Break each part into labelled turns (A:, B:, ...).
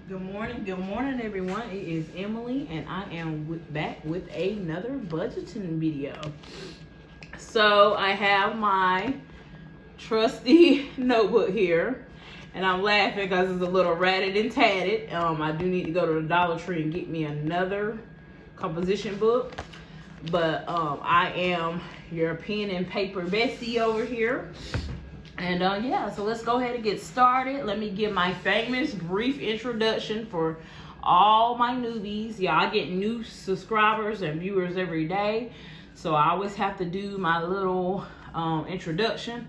A: Good morning, everyone. It is Emily, and I am back with another budgeting video. So I have my trusty notebook here, and I'm laughing because it's a little ratted and tatted. I do need to go to the Dollar Tree and get me another composition book, but I am your pen and paper bestie over here. And yeah, so let's go ahead and get started. Let me give my famous brief introduction for all my newbies. Yeah, I get new subscribers and viewers every day, so I always have to do my little introduction.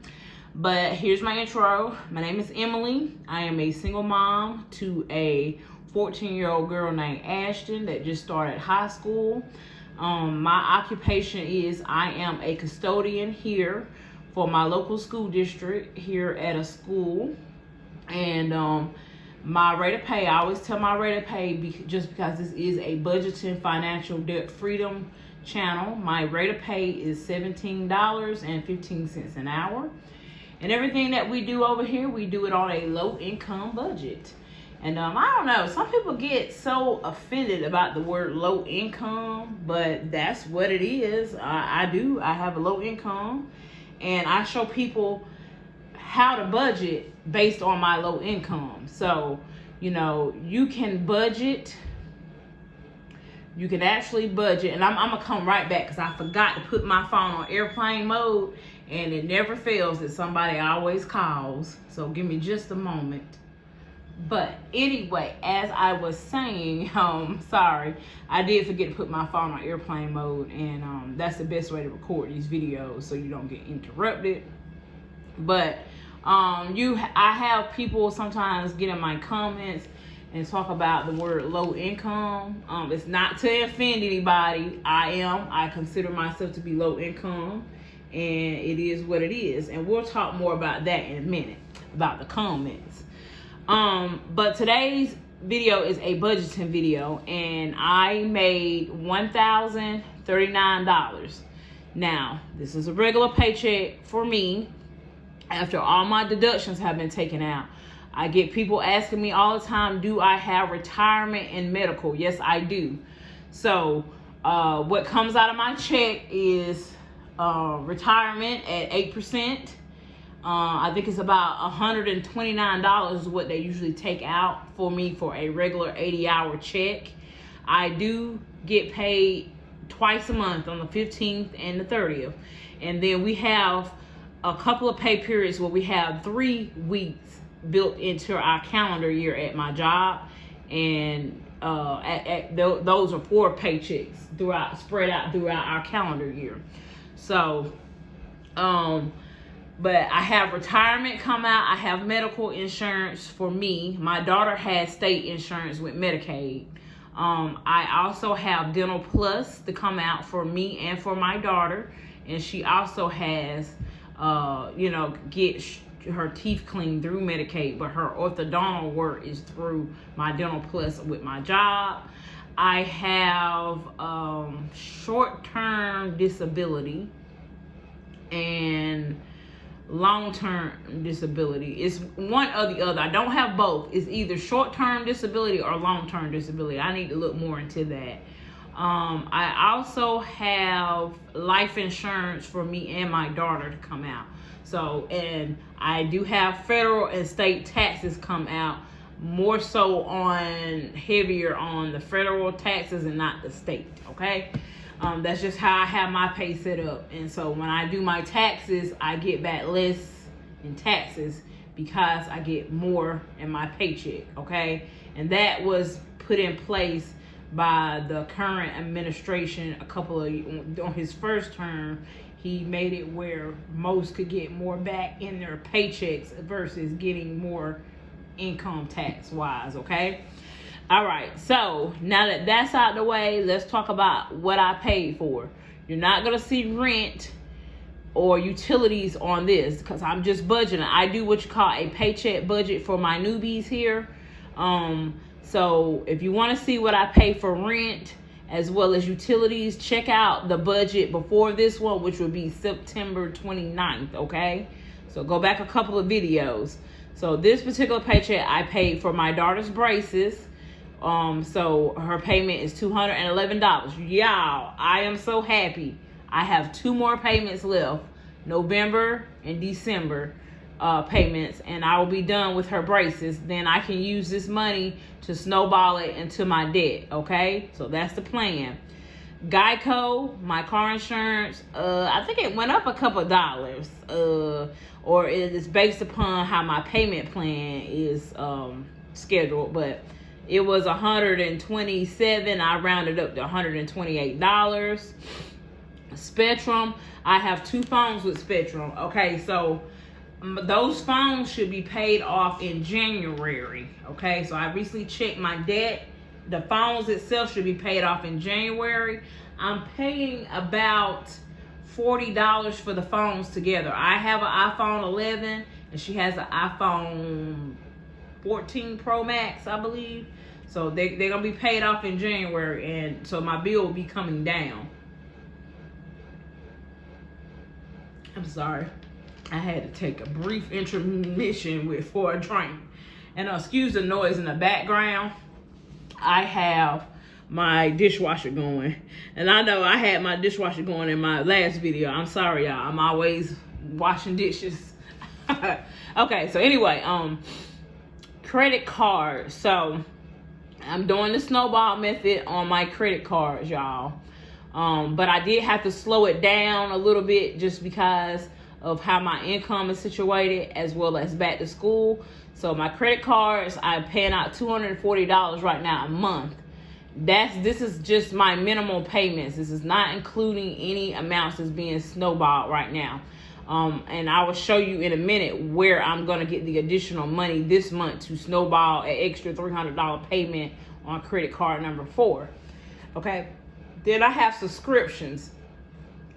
A: But here's my intro. My name is Emily. I am a single mom to a 14-year-old girl named Ashton that just started high school. My occupation is I am a custodian here for my local school district here at a school. And my rate of pay, I always tell my rate of pay just because this is a budgeting financial debt freedom channel. My rate of pay is $17.15 an hour. And everything that we do over here, we do it on a low income budget. And I don't know, some people get so offended about the word low income, but that's what it is. I have a low income. And I show people how to budget based on my low income. So, you know, you can budget. You can actually budget. And I'm going to come right back because I forgot to put my phone on airplane mode. And it never fails that somebody always calls. So give me just a moment. But anyway, as I was saying, sorry, I did forget to put my phone on airplane mode, and that's the best way to record these videos so you don't get interrupted. But I have people sometimes get in my comments and talk about the word low income. It's not to offend anybody. I consider myself to be low income, and it is what it is. And we'll talk more about that in a minute, about the comments. But today's video is a budgeting video, and I made $1,039. Now, this is a regular paycheck for me after all my deductions have been taken out. I get people asking me all the time, do I have retirement and medical? Yes, I do. So, what comes out of my check is retirement at 8%. I think it's about $129 is what they usually take out for me for a regular 80-hour check. I do get paid twice a month on the 15th and the 30th. And then we have a couple of pay periods where we have 3 weeks built into our calendar year at my job. And those are 4 paychecks spread out throughout our calendar year. So, but I have retirement come out. I have medical insurance for me. My daughter has state insurance with Medicaid. I also have Dental Plus to come out for me and for my daughter. And she also has, get her teeth cleaned through Medicaid. But her orthodontal work is through my Dental Plus with my job. I have short-term disability and long-term disability. It's one or the other. I don't have both. It's either short-term disability or long-term disability. I need to look more into that. I also have life insurance for me and my daughter to come out. So, and I do have federal and state taxes come out, more so heavier on the federal taxes and not the state, okay? That's just how I have my pay set up. And so when I do my taxes, I get back less in taxes because I get more in my paycheck, okay? And that was put in place by the current administration on his first term. He made it where most could get more back in their paychecks versus getting more income tax wise, okay? All right, so now that that's out of the way, let's talk about what I paid for. You're not going to see rent or utilities on this because I'm just budgeting. I do what you call a paycheck budget for my newbies here. So if you want to see what I pay for rent as well as utilities, check out the budget before this one, which will be September 29th, okay? So go back a couple of videos. So this particular paycheck, I paid for my daughter's braces. So her payment is $211. Y'all, I am so happy. I have 2 more payments left, November and December payments, and I will be done with her braces. Then I can use this money to snowball it into my debt. Okay, so that's the plan. Geico, my car insurance, I think it went up a couple of dollars, or it is based upon how my payment plan is scheduled, but it was $127. I rounded up to $128. Spectrum, I have 2 phones with Spectrum. Okay, so those phones should be paid off in January. Okay, so I recently checked my debt. The phones itself should be paid off in January. I'm paying about $40 for the phones together. I have an iPhone 11 and she has an iPhone 14 Pro Max, I believe. So they're going to be paid off in January, and so my bill will be coming down. I'm sorry. I had to take a brief intermission for a drink. And excuse the noise in the background. I have my dishwasher going. And I know I had my dishwasher going in my last video. I'm sorry, y'all. I'm always washing dishes. Okay, so anyway, credit card. So I'm doing the snowball method on my credit cards, y'all. But I did have to slow it down a little bit just because of how my income is situated, as well as back to school. So my credit cards, I'm paying out $240 right now a month. This is just my minimal payments. This is not including any amounts that's being snowballed right now. And I will show you in a minute where I'm going to get the additional money this month to snowball an extra $300 payment on credit card number 4. Okay. Then I have subscriptions.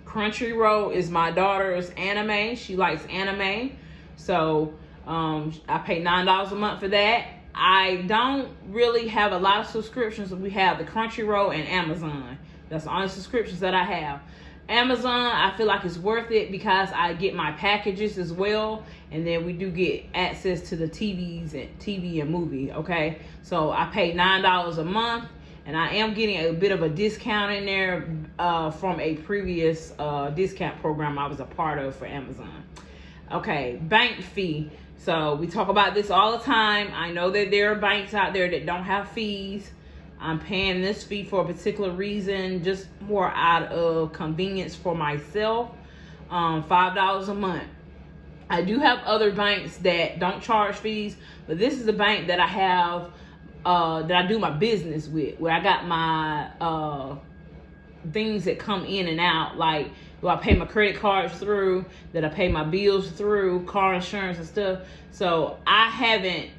A: Crunchyroll is my daughter's anime. She likes anime. So I pay $9 a month for that. I don't really have a lot of subscriptions. We have the Crunchyroll and Amazon. That's the only subscriptions that I have. Amazon, I feel like it's worth it because I get my packages as well, and then we do get access to the TV and movie. Okay, so I pay $9 a month, and I am getting a bit of a discount in there from a previous discount program I was a part of for Amazon. Okay, bank fee. So we talk about this all the time. I know that there are banks out there that don't have fees. I'm paying this fee for a particular reason, just more out of convenience for myself. $5 a month. I do have other banks that don't charge fees, but this is the bank that I have, that I do my business with, where I got my things that come in and out, like do I pay my credit cards through, that I pay my bills through, car insurance and stuff. So I haven't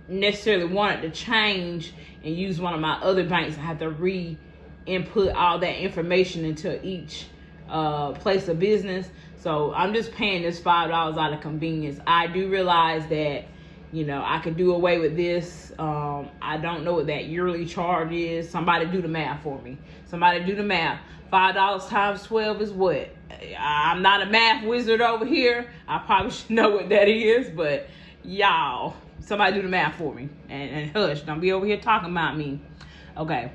A: necessarily wanted to change and use one of my other banks. I have to re-input all that information into each place of business. So I'm just paying this $5 out of convenience. I do realize that, you know, I could do away with this. I don't know what that yearly charge is. Somebody do the math for me. Somebody do the math. $5 times 12 is what? I'm not a math wizard over here. I probably should know what that is, but y'all, somebody do the math for me. And hush, don't be over here talking about me. Okay.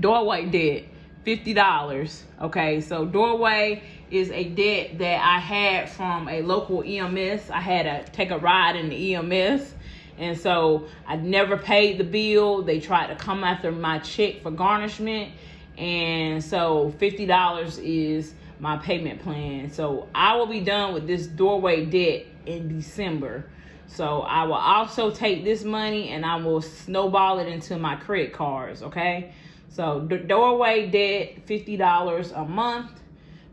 A: Doorway debt, $50. Okay, so doorway is a debt that I had from a local EMS. I had to take a ride in the EMS. And so I never paid the bill. They tried to come after my check for garnishment. And so $50 is my payment plan. So I will be done with this doorway debt in December. So I will also take this money and I will snowball it into my credit cards, okay? So doorway debt, $50 a month,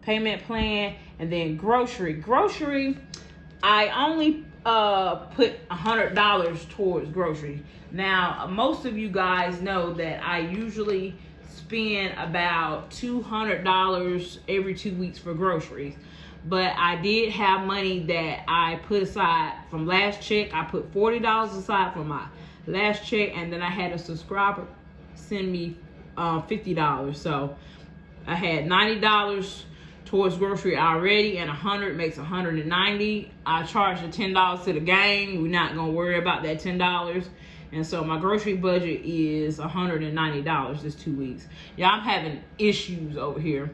A: payment plan, and then grocery. Grocery, I only put $100 towards grocery. Now, most of you guys know that I usually spend about $200 every 2 weeks for groceries. But I did have money that I put aside from last check. I put $40 aside from my last check, and then I had a subscriber send me $50. So I had $90 towards grocery already, and 100 makes 190. I charge the $10 to the gang. We're not gonna worry about that $10. And so my grocery budget is $190 this 2 weeks. Yeah, I'm having issues over here.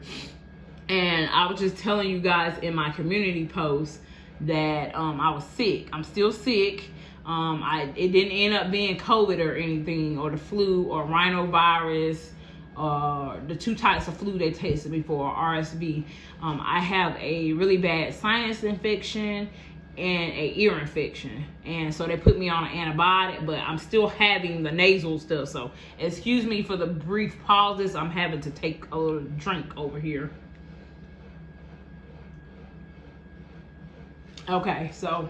A: And I was just telling you guys in my community post that I was sick. I'm still sick. It didn't end up being COVID or anything, or the flu or rhinovirus, or the 2 types of flu they tested before, RSV. I have a really bad sinus infection and a ear infection, and so they put me on an antibiotic, but I'm still having the nasal stuff. So excuse me for the brief pauses. I'm having to take a little drink over here. Okay, so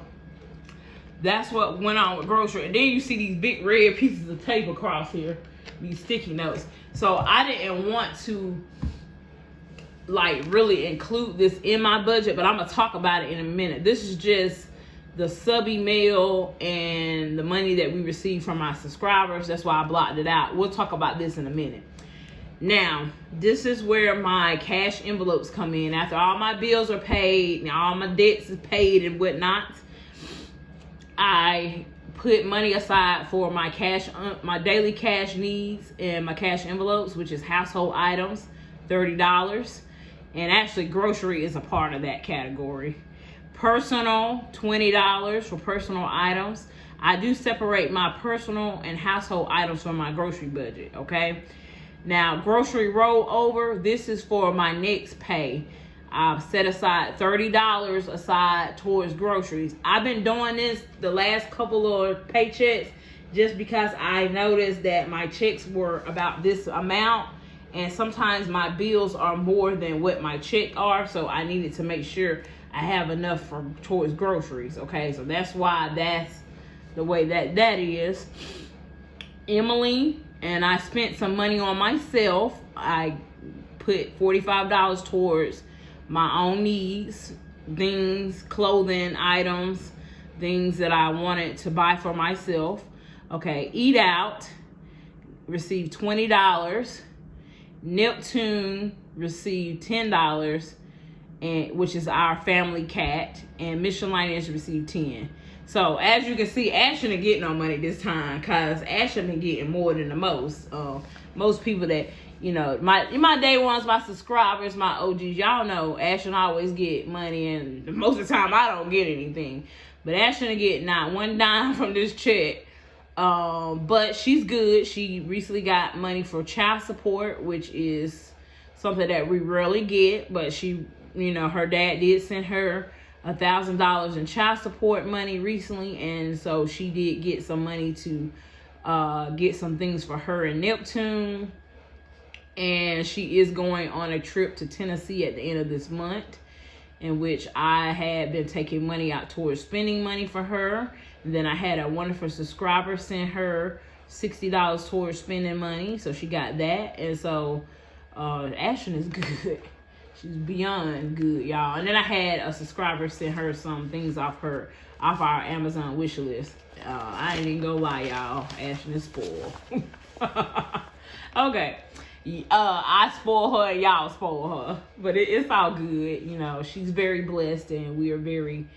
A: that's what went on with grocery. And then you see these big red pieces of tape across here, these sticky notes. So I didn't want to like really include this in my budget, but I'm gonna talk about it in a minute. This is just the sub email and the money that we receive from our subscribers. That's why I blocked it out. We'll talk about this in a minute. Now, this is where my cash envelopes come in. After all my bills are paid and all my debts is paid and whatnot, I put money aside for my cash, my daily cash needs, and my cash envelopes, which is household items, $30. And actually grocery is a part of that category. Personal, $20 for personal items. I do separate my personal and household items from my grocery budget, okay? Now, grocery rollover, this is for my next pay. I've set aside $30 aside towards groceries. I've been doing this the last couple of paychecks just because I noticed that my checks were about this amount, and sometimes my bills are more than what my check are, so I needed to make sure I have enough for towards groceries, okay? So that's why that's the way that is. Emily and I spent some money on myself. I put $45 towards my own needs, things, clothing items, things that I wanted to buy for myself. Okay, eat out, received $20. Neptune received $10, and which is our family cat, and Miscellaneous received $10. So as you can see, Ashton didn't get no money this time, because Ashton been getting more than the most. Most people that, you know, my day ones, my subscribers, my OGs, y'all know Ashton always get money, and most of the time I don't get anything. But Ashton didn't get not one dime from this check. But she's good. She recently got money for child support, which is something that we rarely get, but she, you know, her dad did send her $1,000 in child support money recently, and so she did get some money to get some things for her and Neptune. And she is going on a trip to Tennessee at the end of this month, in which I had been taking money out towards spending money for her. And then I had a wonderful subscriber send her $60 towards spending money, so she got that. And so Ashton is good. She's beyond good, y'all. And then I had a subscriber send her some things off our Amazon wish list. I ain't even gonna lie, y'all. Ashton is spoiled. Okay. I spoil her, y'all spoil her. But it's all good. You know, she's very blessed, and we are very,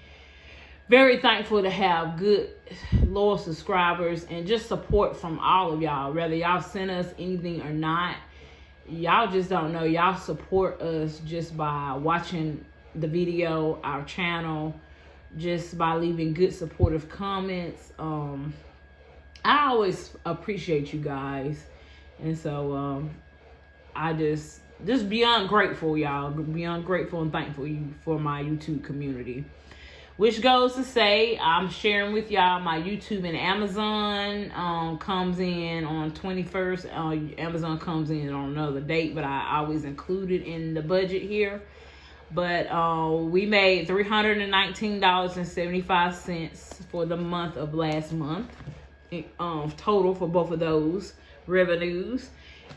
A: very thankful to have good, loyal subscribers and just support from all of y'all. Whether y'all send us anything or not, y'all just don't know. Y'all support us just by watching the video, our channel, just by leaving good supportive comments. I always appreciate you guys. And so I just beyond grateful, y'all. Beyond grateful and thankful for my YouTube community. Which goes to say, I'm sharing with y'all my YouTube and Amazon comes in on 21st. Amazon comes in on another date, but I always include it in the budget here. But we made $319.75 for the month of last month, total for both of those revenues.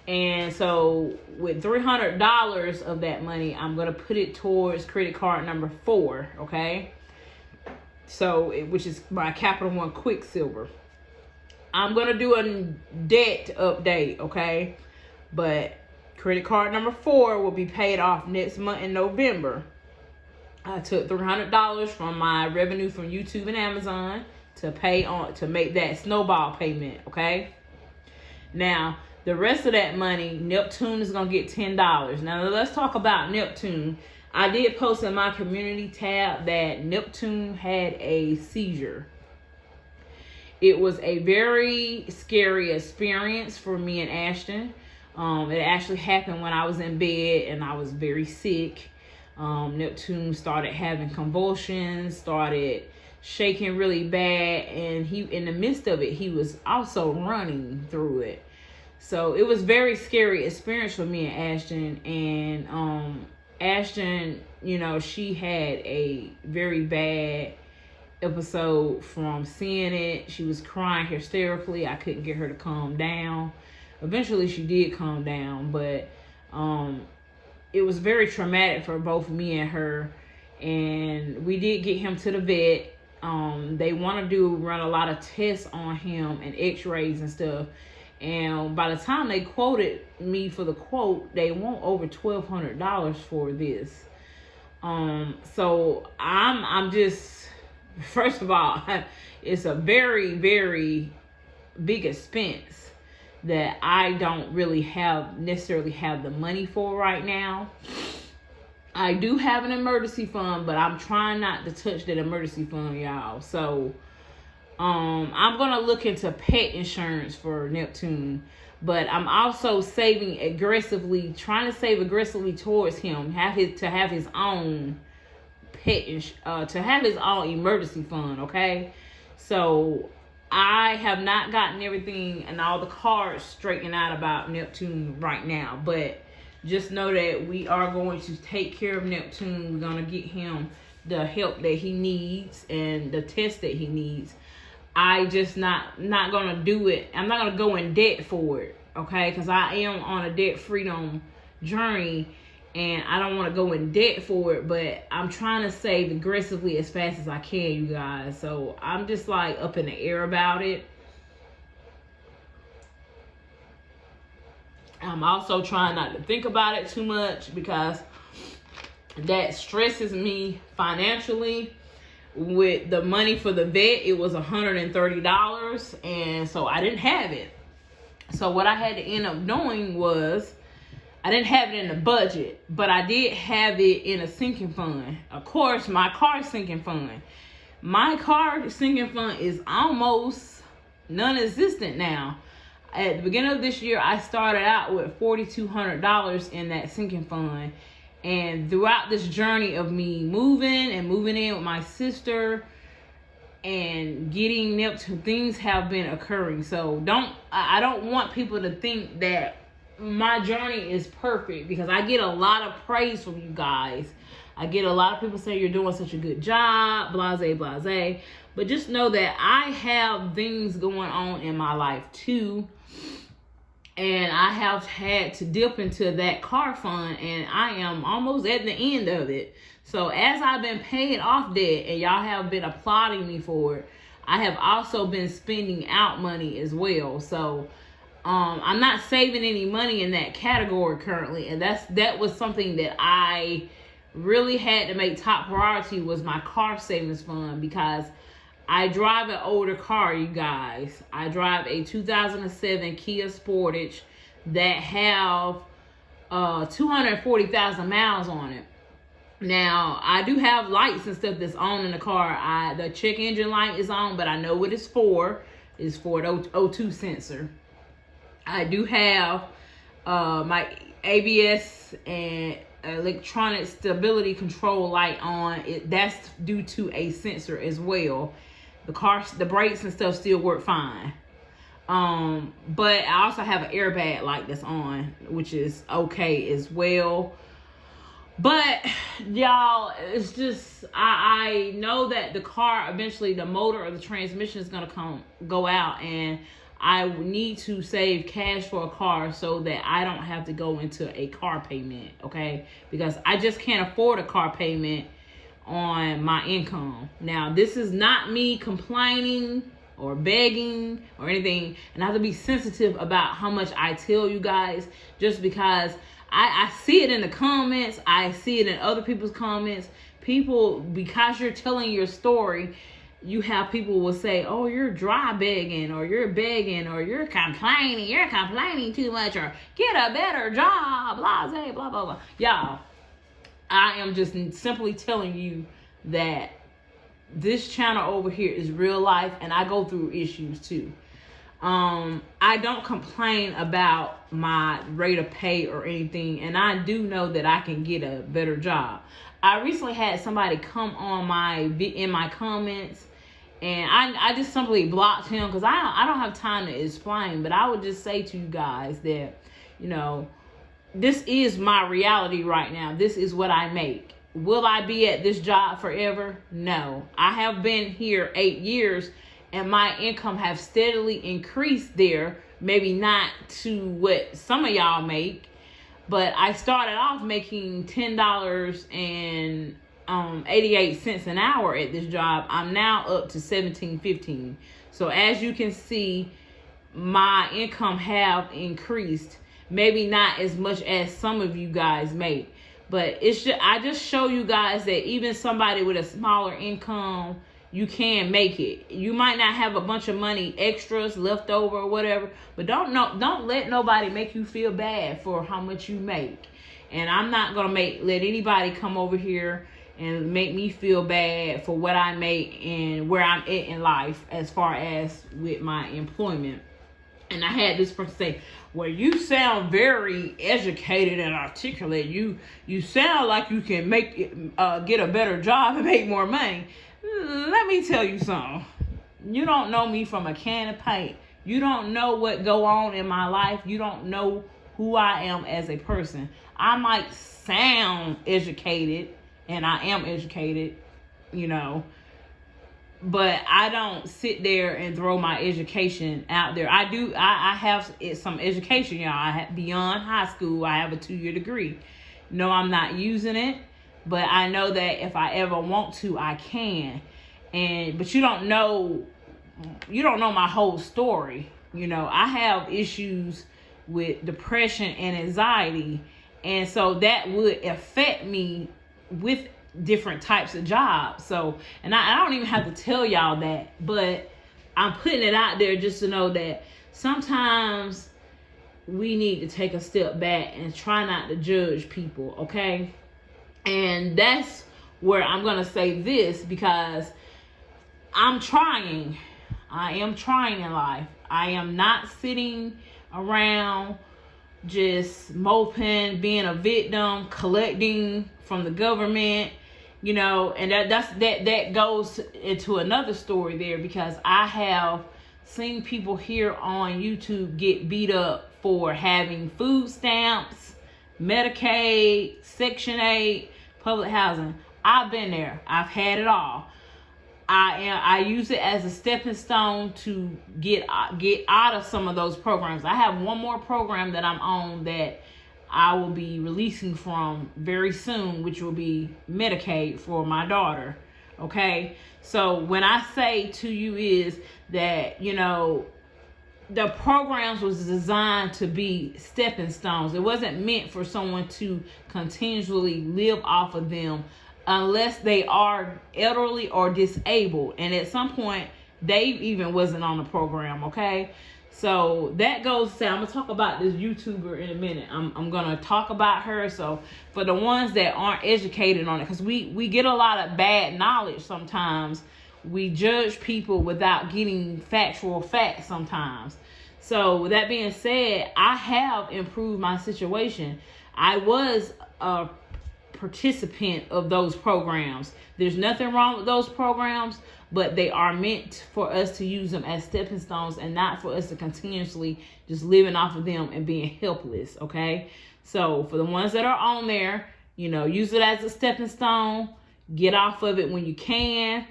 A: And so with $300 of that money, I'm going to put it towards credit card number 4, okay? So, which is my Capital One Quicksilver. I'm going to do a debt update, okay? But Credit card number 4 will be paid off next month in November. I took $300 from my revenue from YouTube and Amazon to make that snowball payment, okay? Now, the rest of that money, Neptune is going to get $10. Now, let's talk about Neptune. I did post in my community tab that Neptune had a seizure. It was a very scary experience for me and Ashton. It actually happened when I was in bed and I was very sick. Neptune started having convulsions, started shaking really bad, and in the midst of it, he was also running through it. So it was very scary experience for me and Ashton. And Ashton, she had a very bad episode from seeing it. She was crying hysterically. I couldn't get her to calm down. Eventually she did calm down, but it was very traumatic for both me and her. And we did get him to the vet. They want to run a lot of tests on him and x-rays and stuff. And by the time they quoted me for the quote, they want over $1,200 for this. So I'm just, first of all, it's a very, very big expense that I don't really necessarily have the money for right now. I do have an emergency fund, but I'm trying not to touch that emergency fund, y'all. So I'm going to look into pet insurance for Neptune, but I'm also trying to save aggressively towards him, to have his own to have his own emergency fund, okay? So I have not gotten everything and all the cards straightened out about Neptune right now, but just know that we are going to take care of Neptune. We're going to get him the help that he needs and the test that he needs. I just not going to do it. I'm not going to go in debt for it, okay? Because I am on a debt freedom journey, and I don't want to go in debt for it, but I'm trying to save aggressively as fast as I can, you guys. So I'm just like up in the air about it. I'm also trying not to think about it too much because that stresses me financially. With the money for the vet, it was $130, and so I didn't have it. So what I had to end up doing was, I didn't have it in the budget, but I did have it in a sinking fund. Of course, my car sinking fund. My car sinking fund is almost non-existent now. At the beginning of this year, I started out with $4,200 in that sinking fund. And throughout this journey of me moving in with my sister and getting Neptune, things have been occurring. So I don't want people to think that my journey is perfect, because I get a lot of praise from you guys. I get a lot of people saying you're doing such a good job, blase, blase. But just know that I have things going on in my life too. And I have had to dip into that car fund, and I am almost at the end of it. So as I've been paying off debt and y'all have been applauding me for it, I have also been spending out money as well. So I'm not saving any money in that category currently. And that was something that I really had to make top priority, was my car savings fund, because I drive an older car, you guys. I drive a 2007 Kia Sportage that have 240,000 miles on it. Now, I do have lights and stuff that's on in the car. The check engine light is on, but I know what it's for. It's for the O2 sensor. I do have my ABS and electronic stability control light on. That's due to a sensor as well. The brakes and stuff still work fine. But I also have an airbag light that's on, which is okay as well. But y'all, it's just, I know that the car, eventually the motor or the transmission is going to go out, and I need to save cash for a car so that I don't have to go into a car payment, okay? Because I just can't afford a car payment on my income. Now, this is not me complaining or begging or anything. And I have to be sensitive about how much I tell you guys, just because I see it in the comments. I see it in other people's comments. People, because you're telling your story, you have people will say, oh, you're dry begging, or you're begging, or you're complaining too much, or get a better job, blah, blah, blah, blah. Y'all, I am just simply telling you that this channel over here is real life, and I go through issues too. I don't complain about my rate of pay or anything, and I do know that I can get a better job. I recently had somebody come on in my comments, and I just simply blocked him because I don't have time to explain. But I would just say to you guys that, you know, this is my reality right now. This is what I make. Will I be at this job forever? No. I have been here 8 years, and my income have steadily increased there. Maybe not to what some of y'all make, but I started off making $10.88 an hour at this job. I'm now up to $17.15. So as you can see, my income have increased. Maybe not as much as some of you guys make, but I just show you guys that even somebody with a smaller income, you can make it. You might not have a bunch of money extras left over or whatever, but don't let nobody make you feel bad for how much you make. And I'm not gonna let anybody come over here and make me feel bad for what I make and where I'm at in life as far as with my employment. And I had this person say, well, you sound very educated and articulate. You sound like you can get a better job and make more money. Let me tell you something. You don't know me from a can of paint. You don't know what go on in my life. You don't know who I am as a person. I might sound educated, and I am educated, you know, but I don't sit there and throw my education out there. I have some education, y'all. I have beyond high school. I have a 2-year degree. No, I'm not using it, but I know that if I ever want to, I can. But you don't know my whole story. You know, I have issues with depression and anxiety, and so that would affect me with different types of jobs. So, and I don't even have to tell y'all that, but I'm putting it out there just to know that sometimes we need to take a step back and try not to judge people, okay? And that's where I'm going to say this, because I am trying in life. I am not sitting around just moping, being a victim, collecting from the government, you know. And that goes into another story there, because I have seen people here on YouTube get beat up for having food stamps, Medicaid, Section 8, public housing. I've been there. I've had it all. I use it as a stepping stone to get out of some of those programs. I have one more program that I'm on that I will be releasing from very soon, which will be Medicaid for my daughter. Okay? So when I say to you is that, you know, the programs was designed to be stepping stones. It wasn't meant for someone to continually live off of them unless they are elderly or disabled. And at some point, they even wasn't on the program, okay? So that goes to say, I'm going to talk about this YouTuber in a minute. I'm going to talk about her. So for the ones that aren't educated on it, because we get a lot of bad knowledge sometimes. We judge people without getting factual facts sometimes. So with that being said, I have improved my situation. I was a participant of those programs. There's nothing wrong with those programs, but they are meant for us to use them as stepping stones and not for us to continuously just living off of them and being helpless, okay? So for the ones that are on there, you know, use it as a stepping stone. Get off of it when you can.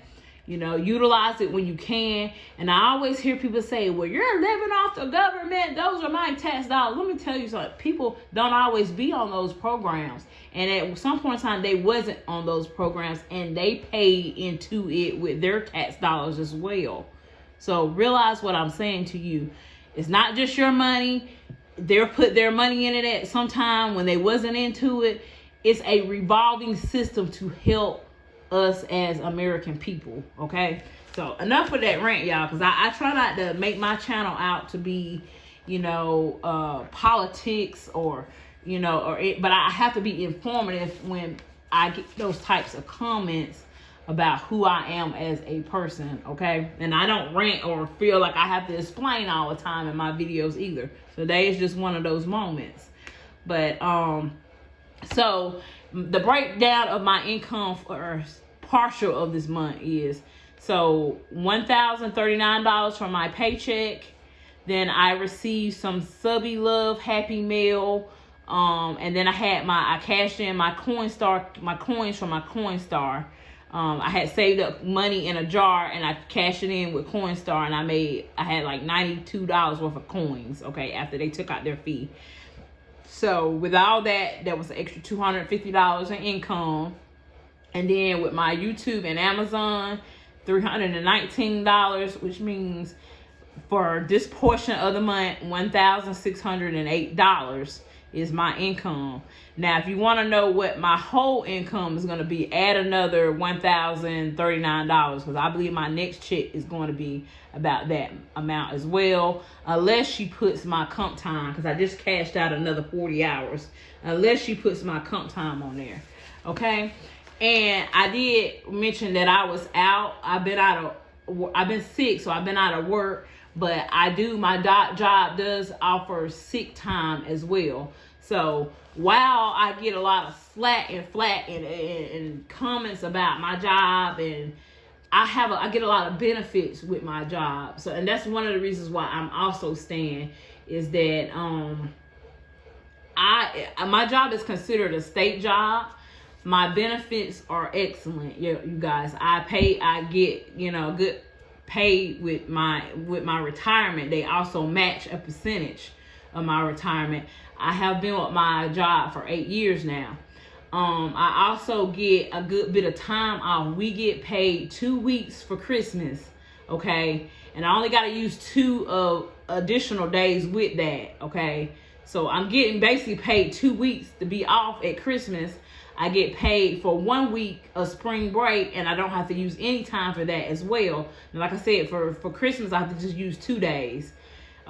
A: You know, utilize it when you can. And I always hear people say, well, you're living off the government. Those are my tax dollars. Let me tell you something. People don't always be on those programs. And at some point in time, they wasn't on those programs, and they paid into it with their tax dollars as well. So realize what I'm saying to you. It's not just your money. They put their money in it at some time when they wasn't into it. It's a revolving system to help us as American people, okay? So enough of that rant, y'all, because I try not to make my channel out to be, politics or, but I have to be informative when I get those types of comments about who I am as a person, okay? And I don't rant or feel like I have to explain all the time in my videos either. Today is just one of those moments. But, so the breakdown of my income for partial of this month is, so $1,039 from my paycheck. Then I received some Subby Love Happy Mail. And then I cashed in my coins from my Coinstar. I had saved up money in a jar and I cashed it in with Coinstar, and I had like $92 worth of coins, okay, after they took out their fee. So with all that, there was an extra $250 in income. And then with my YouTube and Amazon, $319, which means for this portion of the month, $1,608 is my income. Now, if you want to know what my whole income is going to be, add another $1,039, because I believe my next check is going to be about that amount as well, unless she puts my comp time, because I just cashed out another 40 hours, unless she puts my comp time on there, okay? And I did mention that I was out. I've been sick, so I've been out of work. But my job does offer sick time as well. So while I get a lot of slack and comments about my job, and I get a lot of benefits with my job. So, and that's one of the reasons why I'm also staying, is that my job is considered a state job. My benefits are excellent, you guys. I get good paid with my retirement. They also match a percentage of my retirement. I have been with my job for 8 years now. I also get a good bit of time off. We get paid 2 weeks for Christmas, okay? And I only got to use 2 additional days with that, okay? So I'm getting basically paid 2 weeks to be off at Christmas. I get paid for 1 week of spring break, and I don't have to use any time for that as well. And like I said, for Christmas, I have to just use 2 days.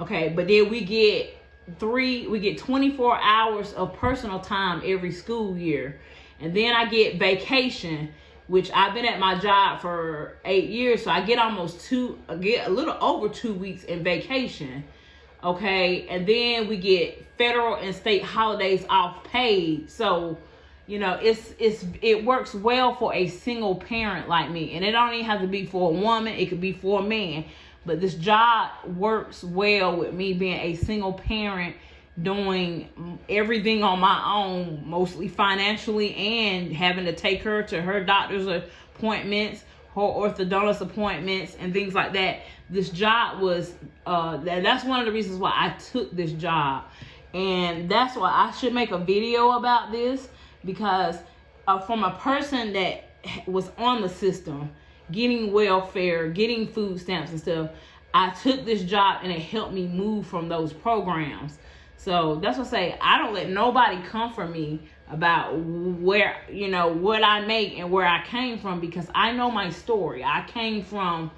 A: Okay, but then we get 24 hours of personal time every school year. And then I get vacation, which I've been at my job for 8 years, so I get a little over 2 weeks in vacation. Okay, and then we get federal and state holidays off paid. So it works well for a single parent like me. And it don't even have to be for a woman. It could be for a man. But this job works well with me being a single parent, doing everything on my own, mostly financially, and having to take her to her doctor's appointments, her orthodontist appointments, and things like that. This job was, that's one of the reasons why I took this job. And that's why I should make a video about this. Because from a person that was on the system, getting welfare, getting food stamps and stuff, I took this job and it helped me move from those programs. So that's what I say. I don't let nobody come for me about where, what I make and where I came from, because I know my story. I came from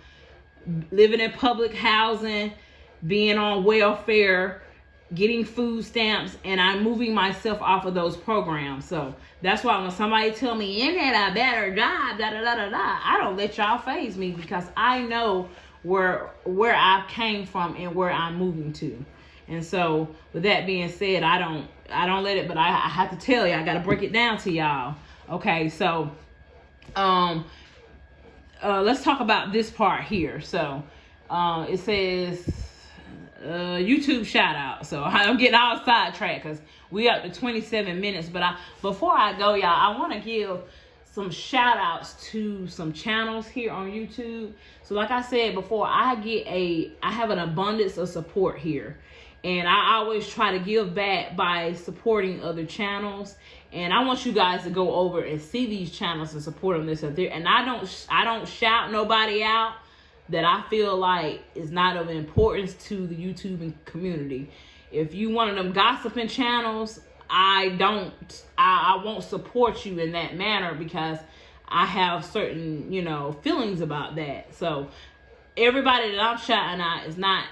A: living in public housing, being on welfare, getting food stamps, and I'm moving myself off of those programs. So that's why when somebody tell me, "Isn't that a better job?" I don't let y'all faze me, because I know where I came from and where I'm moving to. And so with that being said, I don't let it, but I have to tell you, I got to break it down to y'all. Okay, so let's talk about this part here. So it says YouTube shout out. So I'm getting all sidetracked because we up to 27 minutes. But before I go, y'all, I want to give some shout outs to some channels here on YouTube. So like I said before, I have an abundance of support here. And I always try to give back by supporting other channels. And I want you guys to go over and see these channels and support them. This up there. And I don't shout nobody out. that I feel like is not of importance to the YouTube community. If you one of them gossiping channels, I won't support you in that manner, because I have certain, feelings about that. So everybody that I'm shouting out is not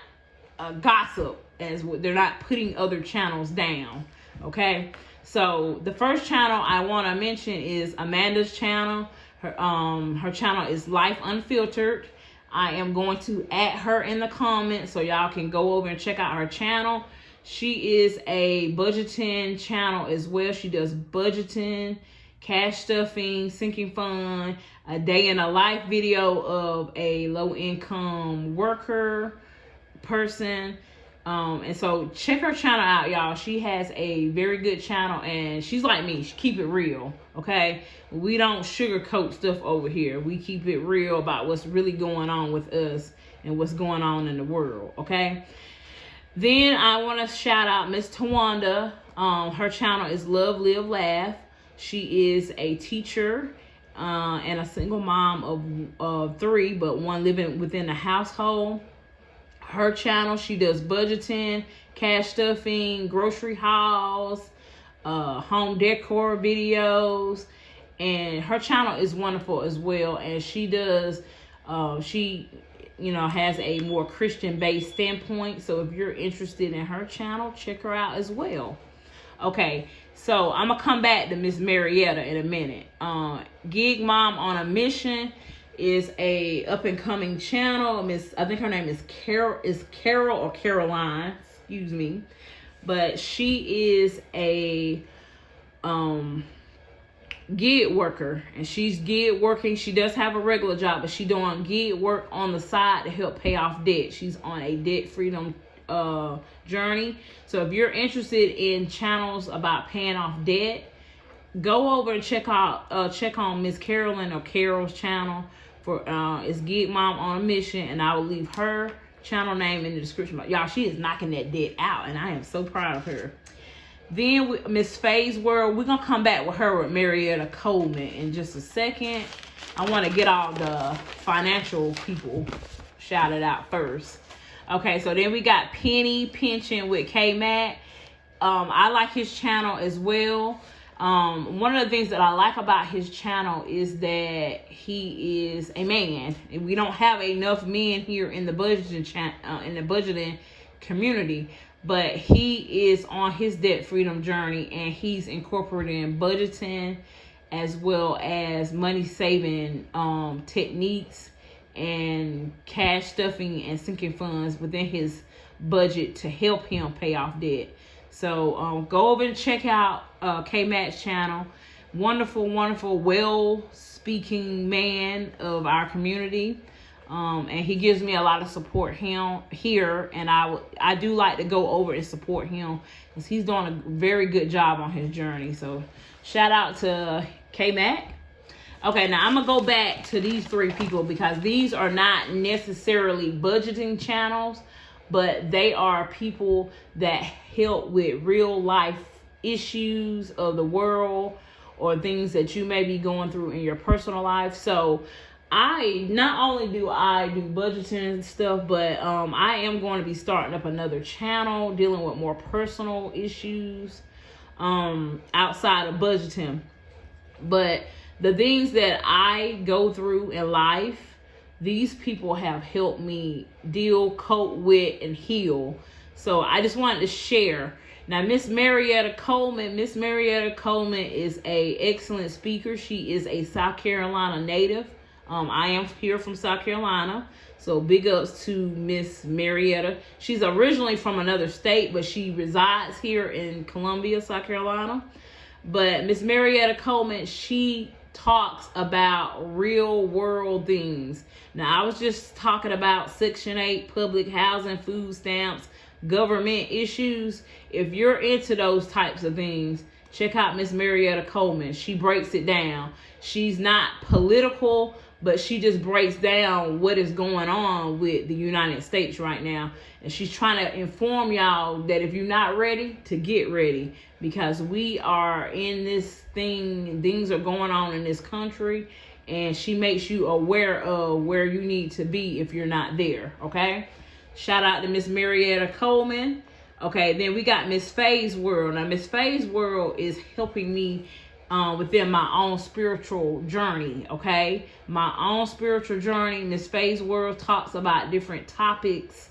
A: a gossip, as they're not putting other channels down. Okay, so the first channel I want to mention is Amanda's channel. Her channel is Life Unfiltered. I am going to add her in the comments so y'all can go over and check out her channel. She is a budgeting channel as well. She does budgeting, cash stuffing, sinking fund, a day in a life video of a low income worker person. And so check her channel out, y'all. She has a very good channel, and she's like me. She keep it real, okay? We don't sugarcoat stuff over here. We keep it real about what's really going on with us and what's going on in the world, okay? Then I want to shout out Miss Tawanda. Her channel is Love, Live, Laugh. She is a teacher and a single mom of 3, but one living within the household. Her channel, she does budgeting, cash stuffing, grocery hauls, home decor videos, and her channel is wonderful as well. And she does, has a more Christian-based standpoint. So if you're interested in her channel, check her out as well. Okay, so I'm gonna come back to Miss Marietta in a minute. Gig Mom on a Mission is a up-and-coming channel. I think her name is Carol or Caroline, excuse me. But she is a gig worker, and she's gig working. She does have a regular job, but she's doing gig work on the side to help pay off debt. She's on a debt freedom journey. So if you're interested in channels about paying off debt, go over and check on Miss Carolyn or Carol's channel. It's Gig Mom on a Mission, and I will leave her channel name in the description. Y'all, she is knocking that debt out, and I am so proud of her. Then Miss Faye's World, we're gonna come back with her with Marietta Coleman in just a second. I want to get all the financial people shouted out first. Okay, so then we got Penny Pension with K-Mac. I like his channel as well. One of the things that I like about his channel is that he is a man, and we don't have enough men here in the budgeting community. But he is on his debt freedom journey, and he's incorporating budgeting as well as money saving techniques and cash stuffing and sinking funds within his budget to help him pay off debt. So go over and check out K-Mac's channel. Wonderful, wonderful, well-speaking man of our community. And he gives me a lot of support here, and I do like to go over and support him because he's doing a very good job on his journey. So shout out to K-Mac. Okay, now I'm going to go back to these 3 people because these are not necessarily budgeting channels, but they are people that help with real life issues of the world or things that you may be going through in your personal life. So not only do I do budgeting and stuff, but I am going to be starting up another channel dealing with more personal issues outside of budgeting. But the things that I go through in life, these people have helped me deal, cope with, and heal. So I just wanted to share. Now, Miss Marietta Coleman is a excellent speaker. She is a South Carolina native. I am here from South Carolina, so big ups to Miss Marietta. She's originally from another state, but she resides here in Columbia, South Carolina. But Miss Marietta Coleman, she talks about real world things. Now, I was just talking about Section 8, public housing, food stamps, government issues. If you're into those types of things, check out Miss Marietta Coleman. She breaks it down. She's not political, but she just breaks down what is going on with the United States right now. And she's trying to inform y'all that if you're not ready, to get ready. Because we are in this thing, things are going on in this country. and she makes you aware of where you need to be if you're not there. Okay, shout out to Miss Marietta Coleman. Okay, then we got Miss Faye's World. Now Miss Faye's World is helping me within my own spiritual journey. Okay, my own spiritual journey. Miss Faye's World talks about different topics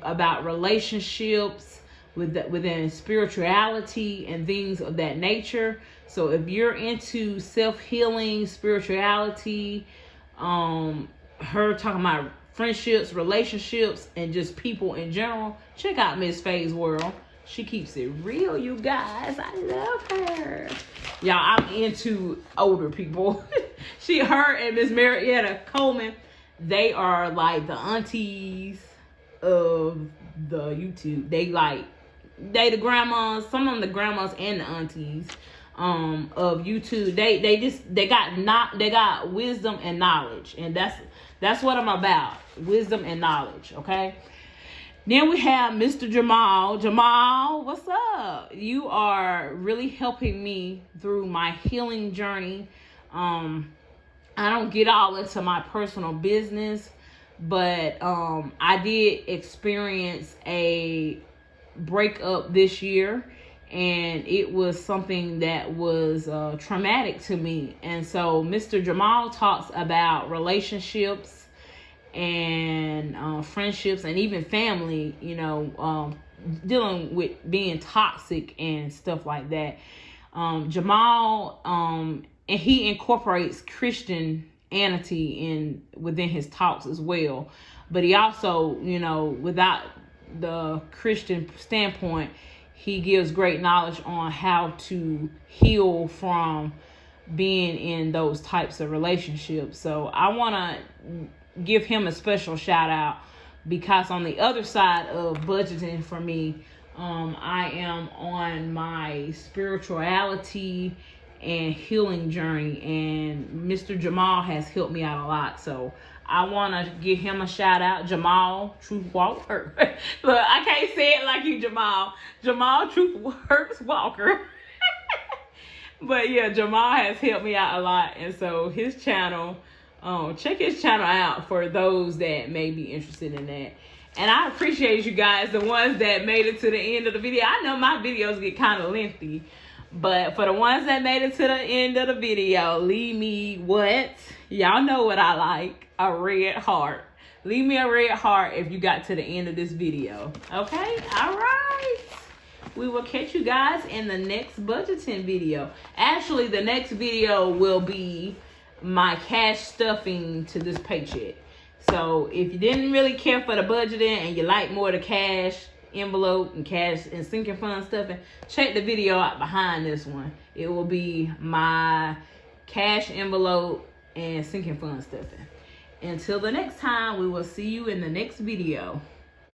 A: about relationships, within spirituality and things of that nature. So if you're into self-healing, spirituality, her talking about friendships, relationships, and just people in general, check out Miss Faye's World. She keeps it real, you guys. I love her. Y'all, I'm into older people. Her and Miss Marietta Coleman, they are like the aunties of the YouTube. They the grandmas, some of them the grandmas and the aunties of YouTube. They got wisdom and knowledge, and that's what I'm about. Wisdom and knowledge. Okay. Then we have Mr. Jamal. Jamal, what's up? You are really helping me through my healing journey. I don't get all into my personal business, but I did experience a breakup this year, and it was something that was traumatic to me. And so Mr. Jamal talks about relationships and friendships and even family, dealing with being toxic and stuff like that. Jamal, and he incorporates Christianity within his talks as well. But he also, without the Christian standpoint, he gives great knowledge on how to heal from being in those types of relationships. So I want to give him a special shout out, because on the other side of budgeting for me, I am on my spirituality and healing journey, and Mr. Jamal has helped me out a lot. So I want to give him a shout out. Jamal Truth Walker. Look, I can't say it like you, Jamal. Jamal Truth Works Walker. But yeah, Jamal has helped me out a lot, and so his channel, check his channel out for those that may be interested in that. And I appreciate you guys, the ones that made it to the end of the video. I know my videos get kind of lengthy, but for the ones that made it to the end of the video, leave me what? Y'all know what I like, a red heart. Leave me a red heart if you got to the end of this video. Okay? All right. We will catch you guys in the next budgeting video. Actually, the next video will be my cash stuffing to this paycheck. So if you didn't really care for the budgeting and you like more of the cash envelope and cash and sinking fund stuffing, check the video out behind this one. It will be my cash envelope and sinking fund stuffing. Until the next time, we will see you in the next video.